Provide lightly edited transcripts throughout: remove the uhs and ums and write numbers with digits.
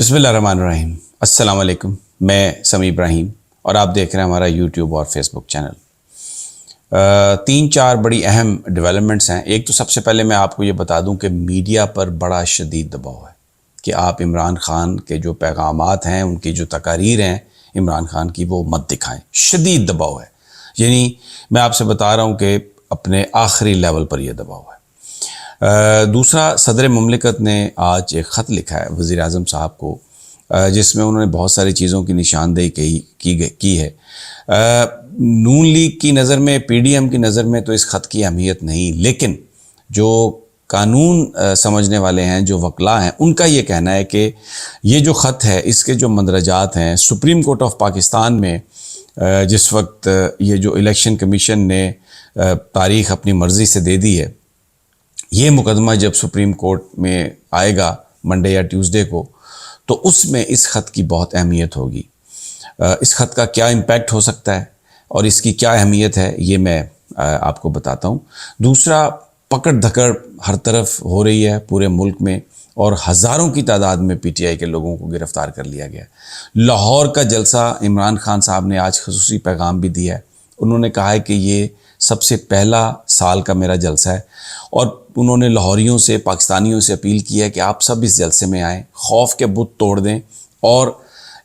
بسم اللہ الرحمن الرحیم۔ السلام علیکم، میں سمیع ابراہیم اور آپ دیکھ رہے ہیں ہمارا یوٹیوب اور فیس بک چینل۔ 3-4 بڑی اہم ڈیولپمنٹس ہیں۔ ایک تو سب سے پہلے میں آپ کو یہ بتا دوں کہ میڈیا پر بڑا شدید دباؤ ہے کہ آپ عمران خان کے جو پیغامات ہیں، ان کی جو تقاریر ہیں عمران خان کی، وہ مت دکھائیں۔ شدید دباؤ ہے، یعنی میں آپ سے بتا رہا ہوں کہ اپنے آخری لیول پر یہ دباؤ ہے۔ دوسرا، صدر مملکت نے آج ایک خط لکھا ہے وزیر اعظم صاحب کو، جس میں انہوں نے بہت ساری چیزوں کی نشاندہی کی ہے۔ نون لیگ کی نظر میں، پی ڈی ایم کی نظر میں تو اس خط کی اہمیت نہیں، لیکن جو قانون سمجھنے والے ہیں، جو وکلاء ہیں، ان کا یہ کہنا ہے کہ یہ جو خط ہے، اس کے جو مندرجات ہیں، سپریم کورٹ آف پاکستان میں جس وقت یہ جو الیکشن کمیشن نے تاریخ اپنی مرضی سے دے دی ہے، یہ مقدمہ جب سپریم کورٹ میں آئے گا منڈے یا ٹیوزڈے کو، تو اس میں اس خط کی بہت اہمیت ہوگی۔ اس خط کا کیا امپیکٹ ہو سکتا ہے اور اس کی کیا اہمیت ہے، یہ میں آپ کو بتاتا ہوں۔ دوسرا، پکڑ دھکڑ ہر طرف ہو رہی ہے پورے ملک میں، اور ہزاروں کی تعداد میں پی ٹی آئی کے لوگوں کو گرفتار کر لیا گیا۔ لاہور کا جلسہ، عمران خان صاحب نے آج خصوصی پیغام بھی دیا ہے۔ انہوں نے کہا ہے کہ یہ سب سے پہلا سال کا میرا جلسہ ہے، اور انہوں نے لاہوریوں سے، پاکستانیوں سے اپیل کی ہے کہ آپ سب اس جلسے میں آئیں، خوف کے بت توڑ دیں، اور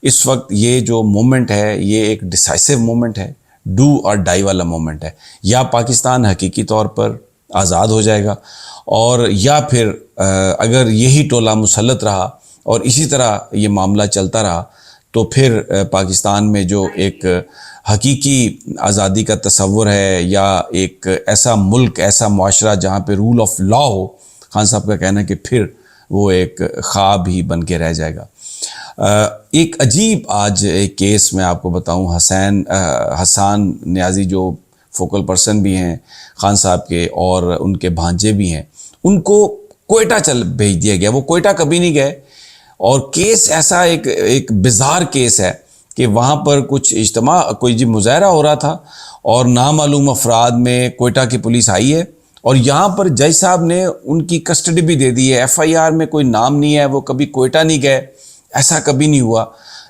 اس وقت یہ جو مومنٹ ہے، یہ ایک ڈیسائسو مومنٹ ہے، ڈو اور ڈائی والا مومنٹ ہے۔ یا پاکستان حقیقی طور پر آزاد ہو جائے گا، اور یا پھر اگر یہی ٹولہ مسلط رہا اور اسی طرح یہ معاملہ چلتا رہا، تو پھر پاکستان میں جو ایک حقیقی آزادی کا تصور ہے، یا ایک ایسا ملک، ایسا معاشرہ جہاں پہ رول آف لا ہو، خان صاحب کا کہنا ہے کہ پھر وہ ایک خواب ہی بن کے رہ جائے گا۔ ایک عجیب آج ایک کیس میں آپ کو بتاؤں، حسان نیازی جو فوکل پرسن بھی ہیں خان صاحب کے، اور ان کے بھانجے بھی ہیں، ان کو کوئٹہ بھیج دیا گیا۔ وہ کوئٹہ کبھی نہیں گئے، اور کیس ایسا ایک بزار کیس ہے کہ وہاں پر کچھ اجتماع، کوئی مظاہرہ ہو رہا تھا، اور نامعلوم افراد میں کوئٹہ کی پولیس آئی ہے، اور یہاں پر جج صاحب نے ان کی کسٹڈی بھی دے دی ہے۔ ایف آئی آر میں کوئی نام نہیں ہے، وہ کبھی کوئٹہ نہیں گئے، ایسا کبھی نہیں ہوا،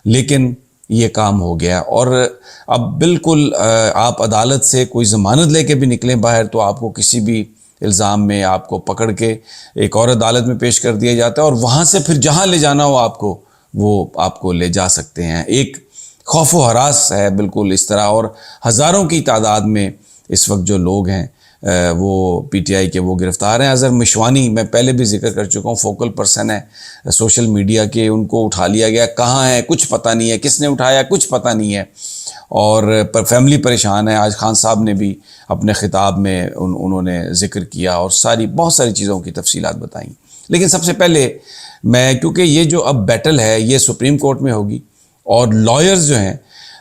لیکن یہ کام ہو گیا۔ اور اب بالکل آپ عدالت سے کوئی ضمانت لے کے بھی نکلیں باہر، تو آپ کو کسی بھی الزام میں آپ کو پکڑ کے ایک اور عدالت میں پیش کر دیا جاتا ہے، اور وہاں سے پھر جہاں لے جانا ہو آپ کو، وہ آپ کو لے جا سکتے ہیں۔ ایک خوف و ہراس ہے بالکل اس طرح، اور ہزاروں کی تعداد میں اس وقت جو لوگ ہیں وہ پی ٹی آئی کے وہ گرفتار ہیں۔ اظہر مشوانی، میں پہلے بھی ذکر کر چکا ہوں، فوکل پرسن ہے سوشل میڈیا کے، ان کو اٹھا لیا گیا، کہاں ہے کچھ پتہ نہیں ہے، کس نے اٹھایا کچھ پتہ نہیں ہے، اور فیملی پریشان ہے۔ آج خان صاحب نے بھی اپنے خطاب میں انہوں نے ذکر کیا، اور بہت ساری چیزوں کی تفصیلات بتائیں۔ لیکن سب سے پہلے کیونکہ یہ جو اب بیٹل ہے یہ سپریم کورٹ میں ہوگی، اور لائرز جو ہیں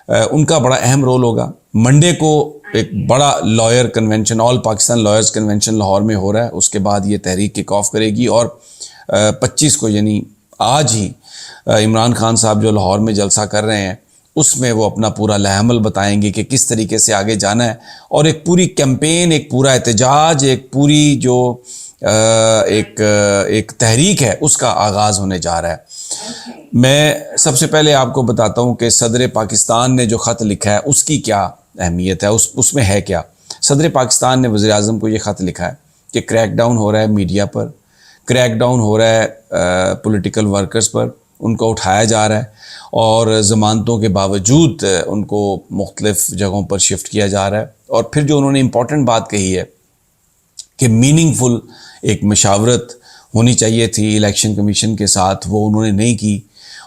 ان کا بڑا اہم رول ہوگا۔ منڈے کو ایک بڑا لائر کنونشن، آل پاکستان لائرز کنونشن لاہور میں ہو رہا ہے، اس کے بعد یہ تحریک کک آف کرے گی، اور 25 کو یعنی آج ہی عمران خان صاحب جو لاہور میں جلسہ کر رہے ہیں، اس میں وہ اپنا پورا لائحہ عمل بتائیں گے کہ کس طریقے سے آگے جانا ہے، اور ایک پوری کیمپین، ایک پورا احتجاج، ایک پوری جو ایک تحریک ہے، اس کا آغاز ہونے جا رہا ہے۔ میں سب سے پہلے آپ کو بتاتا ہوں کہ صدر پاکستان نے جو خط لکھا ہے اس کی کیا اہمیت ہے، اس میں ہے کیا۔ صدر پاکستان نے وزیر اعظم کو یہ خط لکھا ہے کہ کریک ڈاؤن ہو رہا ہے میڈیا پر، کریک ڈاؤن ہو رہا ہے پولیٹیکل ورکرز پر، ان کو اٹھایا جا رہا ہے، اور ضمانتوں کے باوجود ان کو مختلف جگہوں پر شفٹ کیا جا رہا ہے۔ اور پھر جو انہوں نے امپورٹنٹ بات کہی ہے کہ میننگ فل ایک مشاورت ہونی چاہیے تھی الیکشن کمیشن کے ساتھ، وہ انہوں نے نہیں کی،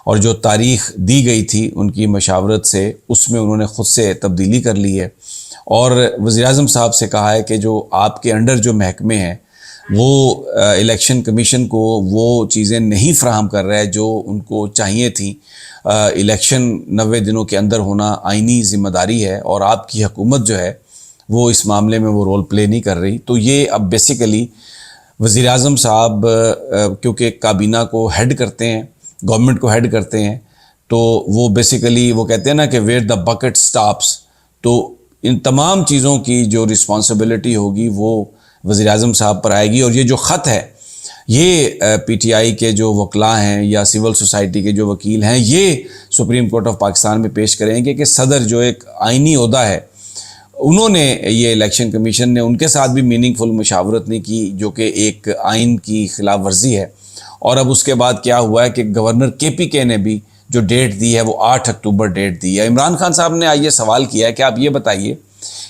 اور جو تاریخ دی گئی تھی ان کی مشاورت سے، اس میں انہوں نے خود سے تبدیلی کر لی ہے۔ اور وزیر اعظم صاحب سے کہا ہے کہ جو آپ کے انڈر جو محکمے ہیں، وہ الیکشن کمیشن کو وہ چیزیں نہیں فراہم کر رہے جو ان کو چاہیے تھیں۔ الیکشن 90 دنوں کے اندر ہونا آئینی ذمہ داری ہے، اور آپ کی حکومت جو ہے وہ اس معاملے میں وہ رول پلے نہیں کر رہی۔ تو یہ اب بیسیکلی وزیر اعظم صاحب کیونکہ کابینہ کو ہیڈ کرتے ہیں، گورنمنٹ کو ہیڈ کرتے ہیں، تو وہ بیسیکلی وہ کہتے ہیں نا کہ ویئر دا بکٹ سٹاپس، تو ان تمام چیزوں کی جو رسپانسبلٹی ہوگی وہ وزیر اعظم صاحب پر آئے گی۔ اور یہ جو خط ہے یہ پی ٹی آئی کے جو وکلاء ہیں یا سول سوسائٹی کے جو وکیل ہیں یہ سپریم کورٹ آف پاکستان میں پیش کریں گے کہ صدر جو ایک آئینی عہدہ ہے انہوں نے یہ الیکشن کمیشن نے ان کے ساتھ بھی میننگ فل مشاورت نہیں کی، جو کہ ایک آئین کی خلاف ورزی ہے۔ اور اب اس کے بعد کیا ہوا ہے کہ گورنر کے پی کے نے بھی جو ڈیٹ دی ہے وہ 8 اکتوبر ڈیٹ دی ہے۔ عمران خان صاحب نے آئیے سوال کیا ہے کہ آپ یہ بتائیے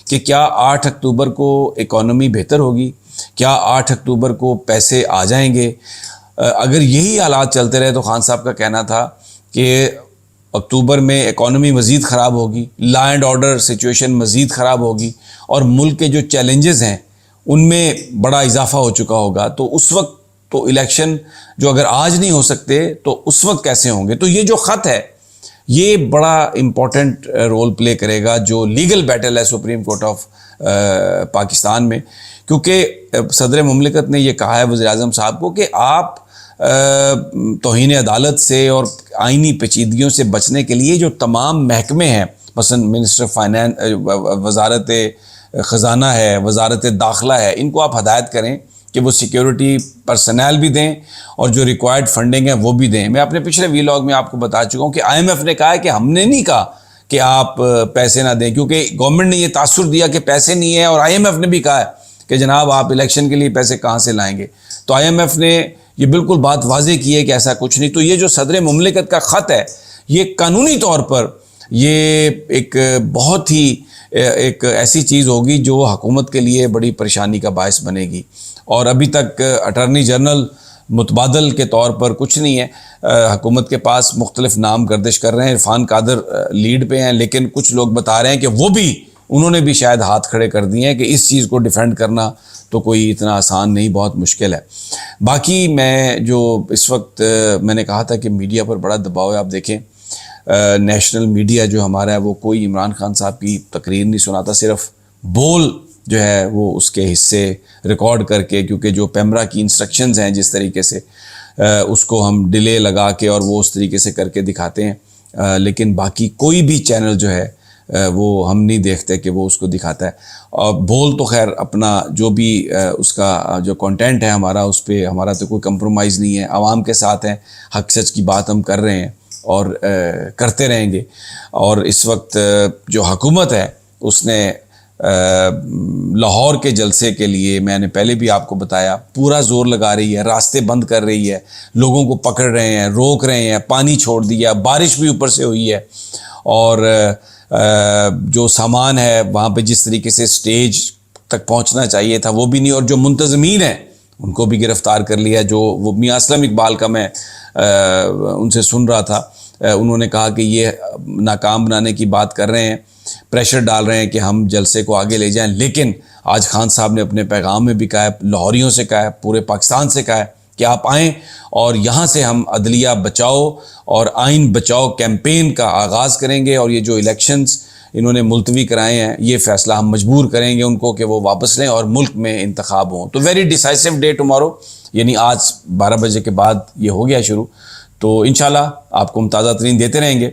کہ کیا 8 اکتوبر کو اکانومی بہتر ہوگی؟ کیا 8 اکتوبر کو پیسے آ جائیں گے؟ اگر یہی حالات چلتے رہے تو خان صاحب کا کہنا تھا کہ اکتوبر میں اکانومی مزید خراب ہوگی، لا اینڈ آرڈر سچویشن مزید خراب ہوگی، اور ملک کے جو چیلنجز ہیں ان میں بڑا اضافہ ہو چکا ہوگا۔ تو اس وقت تو الیکشن جو اگر آج نہیں ہو سکتے تو اس وقت کیسے ہوں گے؟ تو یہ جو خط ہے یہ بڑا امپورٹنٹ رول پلے کرے گا جو لیگل بیٹل ہے سپریم کورٹ آف پاکستان میں، کیونکہ صدر مملکت نے یہ کہا ہے وزیر اعظم صاحب کو کہ آپ توہین عدالت سے اور آئینی پیچیدگیوں سے بچنے کے لیے جو تمام محکمے ہیں، مثلا منسٹر فائنانس، وزارت خزانہ ہے، وزارت داخلہ ہے، ان کو آپ ہدایت کریں کہ وہ سیکیورٹی پرسنل بھی دیں اور جو ریکوائرڈ فنڈنگ ہے وہ بھی دیں۔ میں اپنے پچھلے ویلاگ میں آپ کو بتا چکا ہوں کہ آئی ایم ایف نے کہا ہے کہ ہم نے نہیں کہا کہ آپ پیسے نہ دیں، کیونکہ گورنمنٹ نے یہ تاثر دیا کہ پیسے نہیں ہیں، اور آئی ایم ایف نے بھی کہا ہے کہ جناب آپ الیکشن کے لیے پیسے کہاں سے لائیں گے۔ تو آئی ایم ایف نے یہ بالکل بات واضح کی ہے کہ ایسا کچھ نہیں۔ تو یہ جو صدر مملکت کا خط ہے یہ قانونی طور پر یہ ایک بہت ہی ایک ایسی چیز ہوگی جو حکومت کے لیے بڑی پریشانی کا باعث بنے گی، اور ابھی تک اٹارنی جنرل متبادل کے طور پر کچھ نہیں ہے۔ حکومت کے پاس مختلف نام گردش کر رہے ہیں، عرفان قادر لیڈ پہ ہیں، لیکن کچھ لوگ بتا رہے ہیں کہ وہ بھی انہوں نے بھی شاید ہاتھ کھڑے کر دیے ہیں کہ اس چیز کو ڈیفینڈ کرنا تو کوئی اتنا آسان نہیں، بہت مشکل ہے۔ باقی میں جو اس وقت میں نے کہا تھا کہ میڈیا پر بڑا دباؤ ہے، آپ دیکھیں نیشنل میڈیا جو ہمارا ہے وہ کوئی عمران خان صاحب کی تقریر نہیں سناتا، صرف بول جو ہے وہ اس کے حصے ریکارڈ کر کے، کیونکہ جو پیمرا کی انسٹرکشنز ہیں جس طریقے سے اس کو ہم ڈیلے لگا کے اور وہ اس طریقے سے کر کے دکھاتے ہیں، لیکن باقی کوئی بھی چینل جو ہے وہ ہم نہیں دیکھتے کہ وہ اس کو دکھاتا ہے۔ اور بول تو خیر اپنا جو بھی اس کا جو کنٹینٹ ہے ہمارا، اس پہ ہمارا تو کوئی کمپرومائز نہیں ہے، عوام کے ساتھ ہیں، حق سچ کی بات ہم کر رہے ہیں اور کرتے رہیں گے۔ اور اس وقت جو حکومت ہے اس نے لاہور کے جلسے کے لیے، میں نے پہلے بھی آپ کو بتایا، پورا زور لگا رہی ہے، راستے بند کر رہی ہے، لوگوں کو پکڑ رہے ہیں، روک رہے ہیں، پانی چھوڑ دیا، بارش بھی اوپر سے ہوئی ہے، اور جو سامان ہے وہاں پہ جس طریقے سے سٹیج تک پہنچنا چاہیے تھا وہ بھی نہیں، اور جو منتظمین ہیں ان کو بھی گرفتار کر لیا۔ جو وہ میاں اسلم اقبال کا میں ان سے سن رہا تھا، انہوں نے کہا کہ یہ ناکام بنانے کی بات کر رہے ہیں، پریشر ڈال رہے ہیں کہ ہم جلسے کو آگے لے جائیں، لیکن آج خان صاحب نے اپنے پیغام میں بھی کہا ہے، لاہوریوں سے کہا ہے، پورے پاکستان سے کہا ہے کہ آپ آئیں اور یہاں سے ہم عدلیہ بچاؤ اور آئین بچاؤ کیمپین کا آغاز کریں گے، اور یہ جو الیکشنز انہوں نے ملتوی کرائے ہیں یہ فیصلہ ہم مجبور کریں گے ان کو کہ وہ واپس لیں اور ملک میں انتخاب ہوں۔ تو ویری ڈیسائسو ڈے ٹمارو، یعنی آج 12 بجے کے بعد یہ ہو گیا شروع، تو انشاءاللہ آپ کو ہم تازہ ترین دیتے رہیں گے۔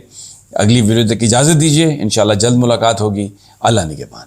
اگلی ویڈیو تک اجازت دیجیے، انشاءاللہ جلد ملاقات ہوگی۔ اللہ نگہبان۔